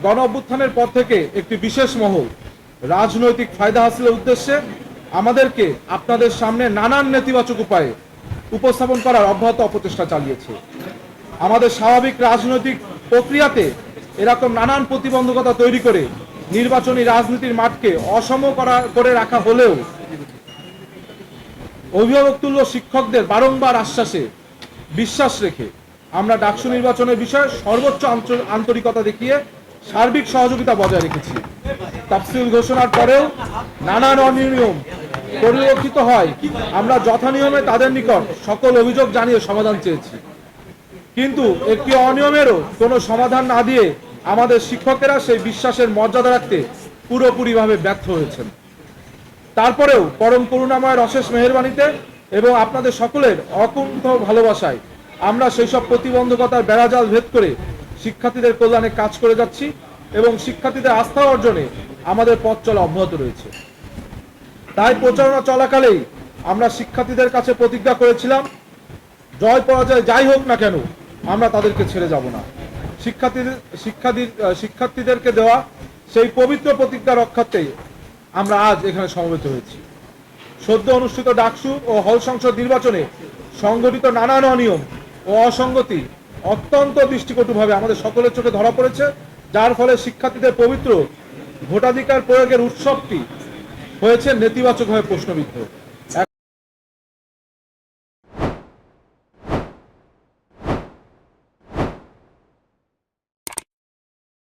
গণ অভ্যুত্থানের পর থেকে একটি বিশেষ মহল রাজনৈতিক ফায়দা হাসিলের উদ্দেশ্যে আমাদেরকে আপনাদের সামনে নানান নেতিবাচক উপায়ে উপস্থাপন করার অব্যাহত অপচেষ্টা চালিয়েছে। আমাদের স্বাভাবিক রাজনৈতিক প্রক্রিয়াতে এরকম নানান প্রতিবন্ধকতা তৈরি করে নির্বাচনী রাজনীতির মাঠকে অসম করে রাখা হলেও অভিভাবকতুল্য শিক্ষকদের বারংবার আশ্বাসে বিশ্বাস রেখে আমরা ডাকসু নির্বাচনের বিষয়ে সর্বোচ্চ আন্তরিকতা দেখিয়ে সার্বিক সহযোগিতা বজায় রেখেছি। তাফসিল ঘোষণার পরেও নানান অনিয়ম পরিলক্ষিত হয়, আমরা যথানিয়মে তাদের নিকট সকল অভিযোগ জানিয়ে সমাধান চেয়েছি, কিন্তু একটি অনিয়মেরও কোনো সমাধান না দিয়ে আমাদের শিক্ষকেরা সেই বিশ্বাসের মর্যাদা রাখতে পুরোপুরিভাবে ব্যর্থ হয়েছেন। তারপরেও পরম করুণাময়ের অশেষ মেহেরবানিতে এবং আপনাদের সকলের অকুণ্ঠ ভালোবাসায় আমরা সেই সব প্রতিবন্ধকতার বেড়াজাল ভেদ করে শিক্ষার্থীদের কল্যাণে কাজ করে যাচ্ছি এবং শিক্ষার্থীদের আস্থা অর্জনে আমাদের পথ চলা অব্যাহত রয়েছে। তাই প্রচারণা চলাকালেই আমরা শিক্ষার্থীদের কাছে প্রতিজ্ঞা করেছিলাম, জয় পরাজয় যাই হোক না কেন আমরা তাদেরকে ছেড়ে যাব না। শিক্ষার্থীদেরকে দেওয়া সেই পবিত্র প্রতিজ্ঞা রক্ষার্থে আমরা আজ এখানে সমবেত হয়েছি। সদ্য অনুষ্ঠিত ডাকসু ও হল সংসদ নির্বাচনে সংঘটিত নানান অনিয়ম ও অসঙ্গতি অত্যন্ত দৃষ্টিকটুভাবে আমাদের সকলের চোখে ধরা পড়েছে, যার ফলে শিক্ষার্থীদের পবিত্র ভোটাধিকার প্রয়োগের উৎসবটি হয়েছে নেতিবাচকভাবে প্রশ্নবিদ্ধ।